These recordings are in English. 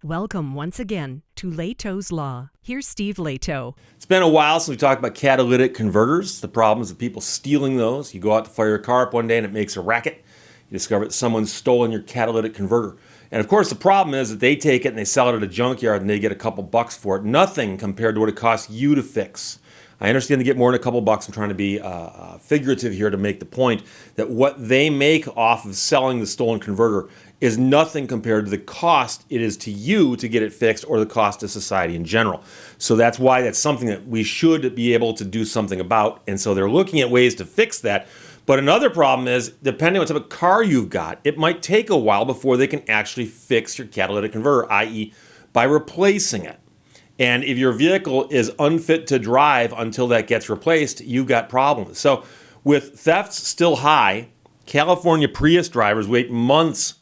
Welcome once again to Lehto's Law. Here's Steve Lehto. It's been a while since we talked about catalytic converters. The problem is of people stealing those. You go out to fire your car up one day and it makes a racket. You discover that someone's stolen your catalytic converter. And of course the problem is that they take it and they sell it at a junkyard and they get a couple bucks for it. Nothing compared to what it costs you to fix. I understand they get more than a couple bucks. I'm trying to be figurative here to make the point that what they make off of selling the stolen converter is nothing compared to the cost it is to you to get it fixed or the cost to society in general. So that's why that's something that we should be able to do something about. And so they're looking at ways to fix that. But another problem is, depending on what type of car you've got, it might take a while before they can actually fix your catalytic converter, i.e. by replacing it. And if your vehicle is unfit to drive until that gets replaced, you've got problems. So with thefts still high, California Prius drivers wait months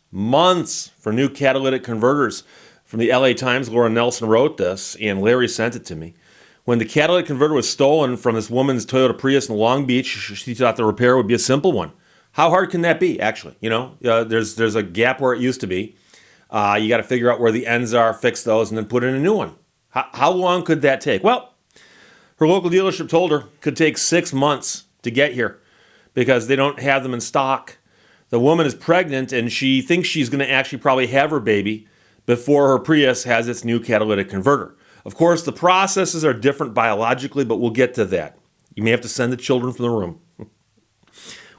for new catalytic converters. From the LA Times, Laura Nelson wrote this, and Larry sent it to me. When the catalytic converter was stolen from this woman's Toyota Prius in Long Beach, she thought the repair would be a simple one. How hard can that be, actually? There's a gap where it used to be. You got to figure out where the ends are, fix those, and then put in a new one. How long could that take? Well, her local dealership told her it could take 6 months to get here because they don't have them in stock. The woman is pregnant and she thinks she's going to actually probably have her baby before her Prius has its new catalytic converter. Of course, the processes are different biologically, but we'll get to that. You may have to send the children from the room.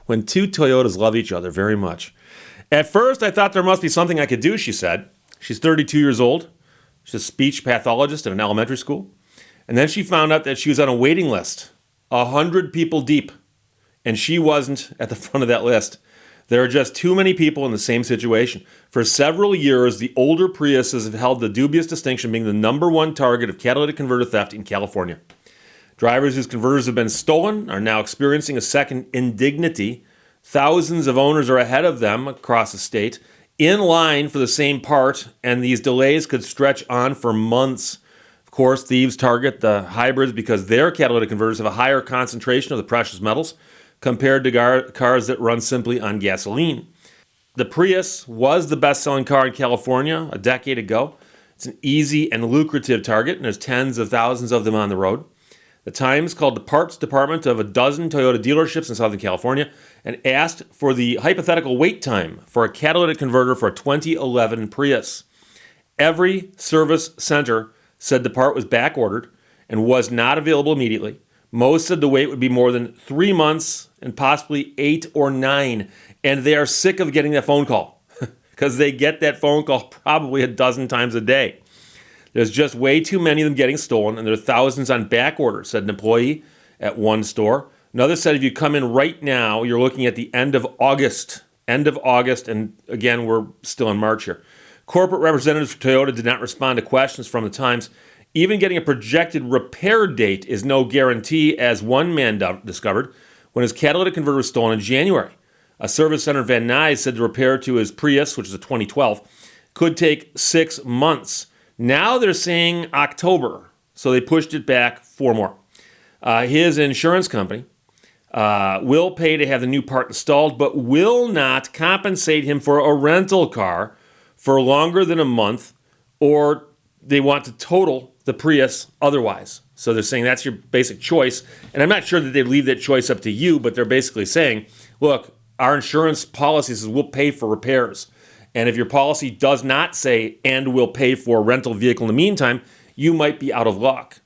When two Toyotas love each other very much. At first, I thought there must be something I could do, she said. She's 32 years old. She's a speech pathologist at an elementary school. And then she found out that she was on a waiting list, 100 people deep. And she wasn't at the front of that list. There are just too many people in the same situation. For several years, the older Priuses have held the dubious distinction of being the #1 target of catalytic converter theft in California. Drivers whose converters have been stolen are now experiencing a second indignity. Thousands of owners are ahead of them across the state, in line for the same part, and these delays could stretch on for months. Of course, thieves target the hybrids because their catalytic converters have a higher concentration of the precious metals compared to cars that run simply on gasoline. The Prius was the best-selling car in California a decade ago. It's an easy and lucrative target, and there's tens of thousands of them on the road. The Times called the parts department of a dozen Toyota dealerships in Southern California and asked for the hypothetical wait time for a catalytic converter for a 2011 Prius. Every service center said the part was back-ordered and was not available immediately. Most said the wait would be more than 3 months and possibly 8 or 9. And they are sick of getting that phone call because they get that phone call probably a dozen times a day. There's just way too many of them getting stolen, and there are thousands on back order, said an employee at one store. Another said if you come in right now, you're looking at the end of August, and again, we're still in March here. Corporate representatives for Toyota did not respond to questions from the Times. Even getting a projected repair date is no guarantee, as one man discovered when his catalytic converter was stolen in January. A service center in Van Nuys said the repair to his Prius, which is a 2012, could take 6 months. Now they're saying October, so they pushed it back 4 more. His insurance company will pay to have the new part installed, but will not compensate him for a rental car for longer than a month, or they want to total the Prius otherwise. So they're saying that's your basic choice. And I'm not sure that they leave that choice up to you, but they're basically saying, look, our insurance policy says we'll pay for repairs. And if your policy does not say, and will pay for a rental vehicle in the meantime, you might be out of luck.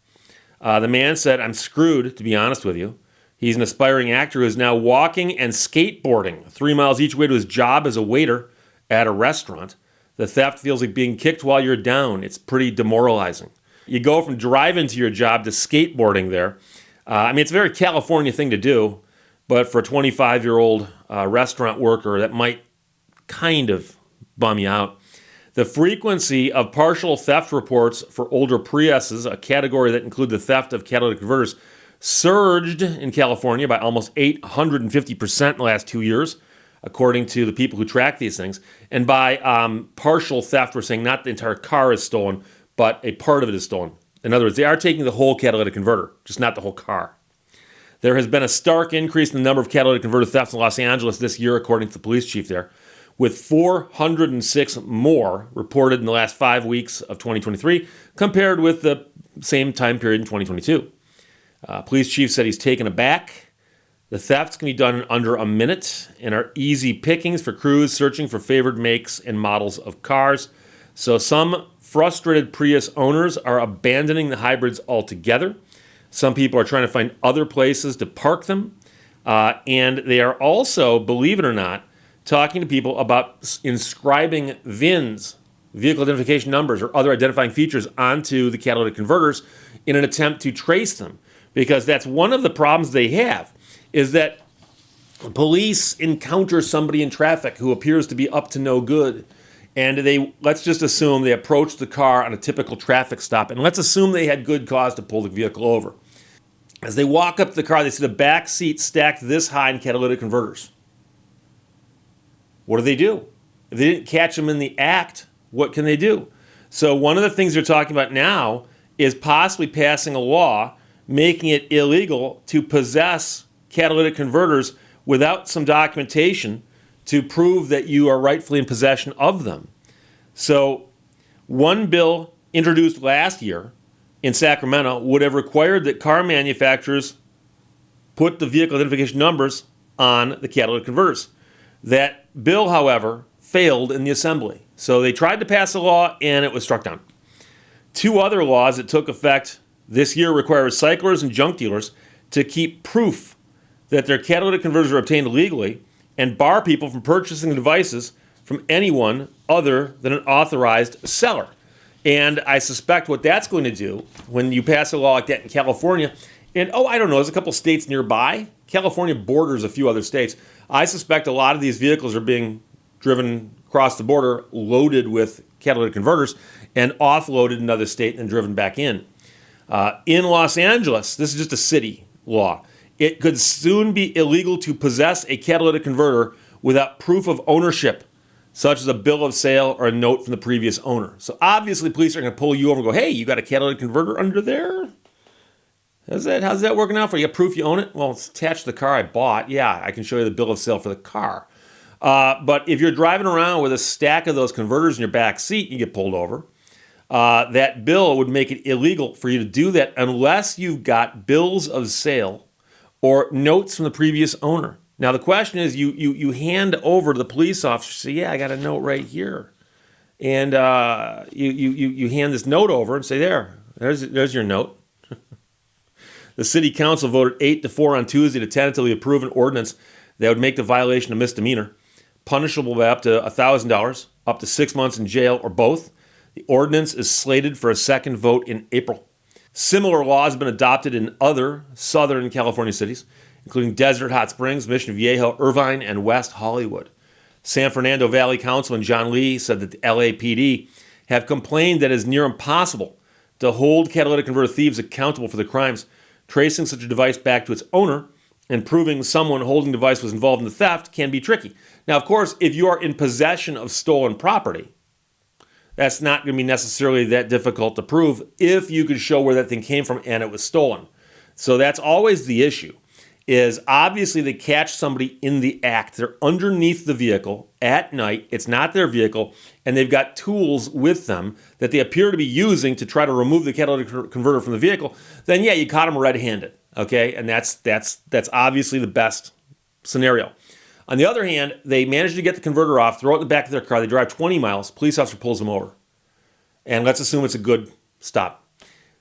The man said, I'm screwed, to be honest with you. He's an aspiring actor who is now walking and skateboarding 3 miles each way to his job as a waiter at a restaurant. The theft feels like being kicked while you're down. It's pretty demoralizing. You go from driving to your job to skateboarding there. It's a very California thing to do, but for a 25-year-old restaurant worker, that might kind of bum you out. The frequency of partial theft reports for older Priuses, a category that include the theft of catalytic converters, surged in California by almost 850% in the last 2 years, according to the people who track these things. And by partial theft, we're saying not the entire car is stolen, but a part of it is stolen. In other words, they are taking the whole catalytic converter, just not the whole car. There has been a stark increase in the number of catalytic converter thefts in Los Angeles this year, according to the police chief there. with 406 more reported in the last 5 weeks of 2023 compared with the same time period in 2022. Police chief said he's taken aback. The thefts can be done in under a minute and are easy pickings for crews searching for favored makes and models of cars. So some frustrated Prius owners are abandoning the hybrids altogether. Some people are trying to find other places to park them. And they are also, believe it or not, talking to people about inscribing VINs, vehicle identification numbers, or other identifying features onto the catalytic converters in an attempt to trace them. Because that's one of the problems they have, is that police encounter somebody in traffic who appears to be up to no good. And let's just assume they approached the car on a typical traffic stop, and let's assume they had good cause to pull the vehicle over. As they walk up to the car, they see the back seat stacked this high in catalytic converters. What do? If they didn't catch them in the act, what can they do? So one of the things they're talking about now is possibly passing a law making it illegal to possess catalytic converters without some documentation to prove that you are rightfully in possession of them. So one bill introduced last year in Sacramento would have required that car manufacturers put the vehicle identification numbers on the catalytic converters. That bill, however, failed in the assembly. So they tried to pass a law and it was struck down. 2 other laws that took effect this year require recyclers and junk dealers to keep proof that their catalytic converters are obtained legally and bar people from purchasing devices from anyone other than an authorized seller. And I suspect what that's going to do when you pass a law like that in California, and I don't know, there's a couple states nearby. California borders a few other states. I suspect a lot of these vehicles are being driven across the border, loaded with catalytic converters, and offloaded in another state and driven back in. In Los Angeles, this is just a city law. It could soon be illegal to possess a catalytic converter without proof of ownership, such as a bill of sale or a note from the previous owner. So obviously police are going to pull you over and go, hey, you got a catalytic converter under there? How's that working out for you? You got proof you own it? Well, it's attached to the car I bought. Yeah, I can show you the bill of sale for the car. But if you're driving around with a stack of those converters in your back seat, you get pulled over. That bill would make it illegal for you to do that unless you've got bills of sale or notes from the previous owner. Now, the question is, you hand over to the police officer, say, yeah, I got a note right here. And you hand this note over and say, there's your note. The city council voted 8-4 on Tuesday to tentatively approve an ordinance that would make the violation a misdemeanor, punishable by up to $1,000, up to 6 months in jail, or both. The ordinance is slated for a second vote in April. Similar laws have been adopted in other Southern California cities, including Desert Hot Springs, Mission Viejo, Irvine, and West Hollywood. San Fernando Valley Councilman John Lee said that the LAPD have complained that it is near impossible to hold catalytic converter thieves accountable for the crimes. Tracing such a device back to its owner and proving someone holding the device was involved in the theft can be tricky. Now, of course, if you are in possession of stolen property, that's not going to be necessarily that difficult to prove if you could show where that thing came from and it was stolen. So that's always the issue, is obviously they catch somebody in the act. They're underneath the vehicle at night. It's not their vehicle, and they've got tools with them that they appear to be using to try to remove the catalytic converter from the vehicle. Then, yeah, you caught them red-handed, okay? And that's obviously the best scenario. On the other hand, they manage to get the converter off, throw it in the back of their car. They drive 20 miles. Police officer pulls them over. And let's assume it's a good stop.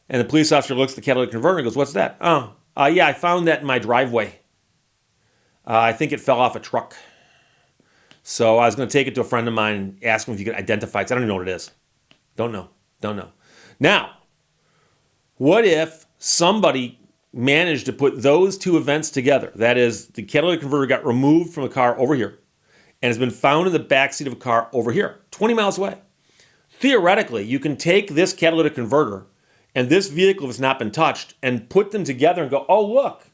And the police officer looks at the catalytic converter and goes, what's that? Yeah, I found that in my driveway. I think it fell off a truck. So I was going to take it to a friend of mine and ask him if you could identify it, because I don't even know what it is. Don't know. Now, what if somebody managed to put those two events together? That is, the catalytic converter got removed from a car over here and has been found in the backseat of a car over here, 20 miles away. Theoretically, you can take this catalytic converter and this vehicle has not been touched and put them together and go, oh, look,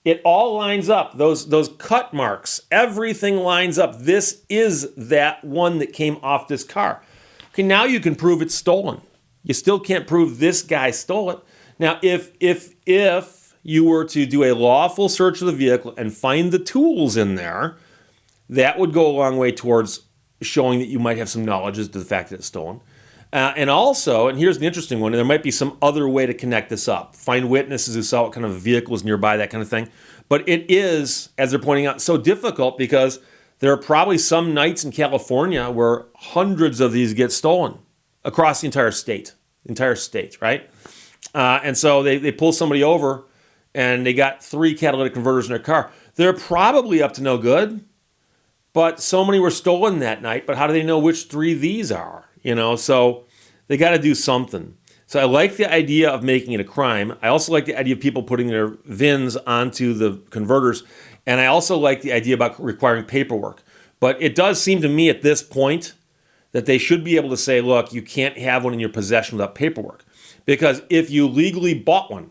it all lines up. Those cut marks, everything lines up. This is that one that came off this car. Okay, now you can prove it's stolen. You still can't prove this guy stole it. Now, if you were to do a lawful search of the vehicle and find the tools in there, that would go a long way towards showing that you might have some knowledge as to the fact that it's stolen. And also, and here's the interesting one, and there might be some other way to connect this up. Find witnesses who saw what kind of vehicle is nearby, that kind of thing. But it is, as they're pointing out, so difficult because there are probably some nights in California where hundreds of these get stolen across the entire state, right? And so they pull somebody over and they got 3 catalytic converters in their car. They're probably up to no good, but so many were stolen that night. But how do they know which 3 these are? So they got to do something. So I like the idea of making it a crime. I also like the idea of people putting their VINs onto the converters. And I also like the idea about requiring paperwork. But it does seem to me at this point that they should be able to say, look, you can't have one in your possession without paperwork. Because if you legally bought one,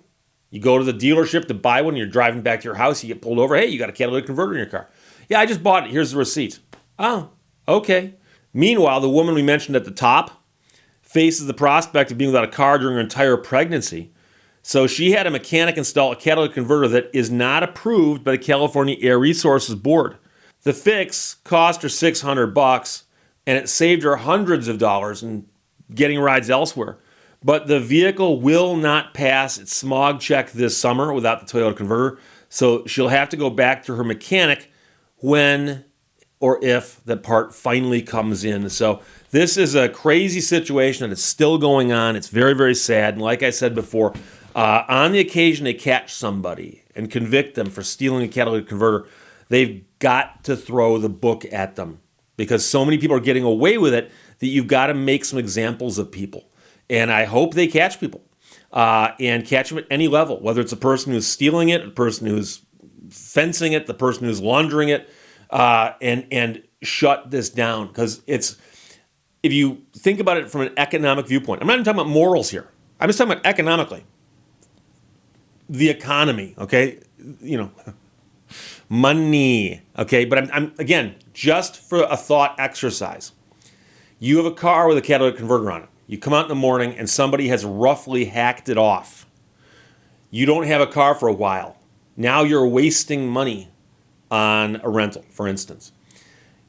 you go to the dealership to buy one, you're driving back to your house, you get pulled over, hey, you got a catalytic converter in your car. Yeah, I just bought it. Here's the receipt. Oh, okay. Meanwhile, the woman we mentioned at the top faces the prospect of being without a car during her entire pregnancy. So she had a mechanic install a catalytic converter that is not approved by the California Air Resources Board. The fix cost her $600, and it saved her hundreds of dollars in getting rides elsewhere. But the vehicle will not pass its smog check this summer without the Toyota converter. So she'll have to go back to her mechanic when or if that part finally comes in. So this is a crazy situation that is still going on. It's very, very sad. And like I said before, on the occasion they catch somebody and convict them for stealing a catalytic converter, they've got to throw the book at them because so many people are getting away with it that you've got to make some examples of people. And I hope they catch people and catch them at any level, whether it's a person who's stealing it, a person who's fencing it, the person who's laundering it, and shut this down. Because if you think about it from an economic viewpoint, I'm not even talking about morals here. I'm just talking about economically. The economy, okay? Money, okay? But I'm again, just for a thought exercise. You have a car with a catalytic converter on it. You come out in the morning and somebody has roughly hacked it off. You don't have a car for a while. Now you're wasting money on a rental, for instance.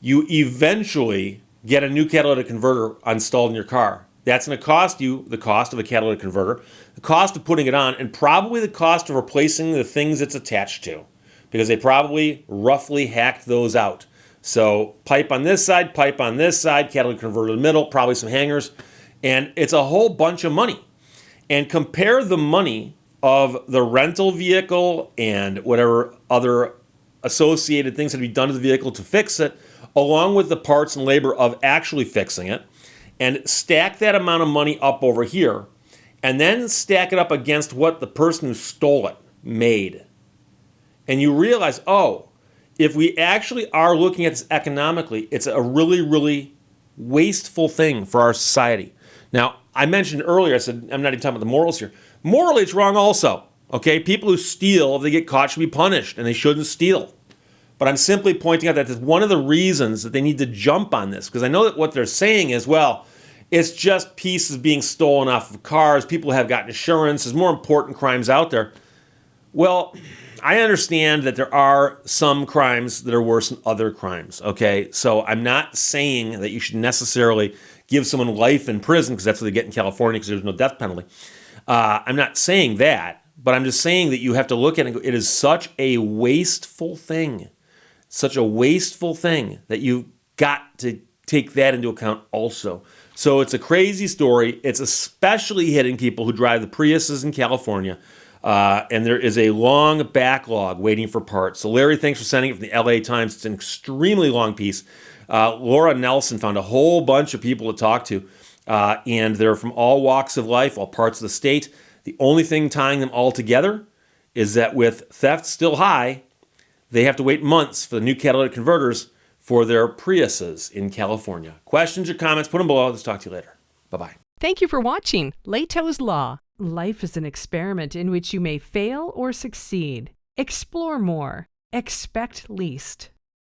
You eventually get a new catalytic converter installed in your car. That's going to cost you the cost of a catalytic converter, the cost of putting it on, and probably the cost of replacing the things it's attached to, because they probably roughly hacked those out. So pipe on this side, catalytic converter in the middle, probably some hangers, and it's a whole bunch of money. And compare the money of the rental vehicle and whatever other associated things that be done to the vehicle to fix it, along with the parts and labor of actually fixing it, and stack that amount of money up over here, and then stack it up against what the person who stole it made. And you realize, if we actually are looking at this economically, it's a really, really wasteful thing for our society. Now, I mentioned earlier, I said, I'm not even talking about the morals here. Morally, it's wrong also. Okay, people who steal, if they get caught, should be punished, and they shouldn't steal. But I'm simply pointing out that that's one of the reasons that they need to jump on this, because I know that what they're saying is, well, it's just pieces being stolen off of cars. People have got insurance. There's more important crimes out there. Well, I understand that there are some crimes that are worse than other crimes, okay? So I'm not saying that you should necessarily give someone life in prison, because that's what they get in California, because there's no death penalty. I'm not saying that, but I'm just saying that you have to look at it and go, it is such a wasteful thing. Such a wasteful thing that you've got to take that into account also. So it's a crazy story. It's especially hitting people who drive the Priuses in California. And there is a long backlog waiting for parts. So Larry, thanks for sending it from the LA Times. It's an extremely long piece. Laura Nelson found a whole bunch of people to talk to. And they're from all walks of life, all parts of the state. The only thing tying them all together is that with theft still high, they have to wait months for the new catalytic converters for their Priuses in California. Questions or comments, put them below. Let's talk to you later. Bye-bye. Thank you for watching Lehto's Law. Life is an experiment in which you may fail or succeed. Explore more. Expect least.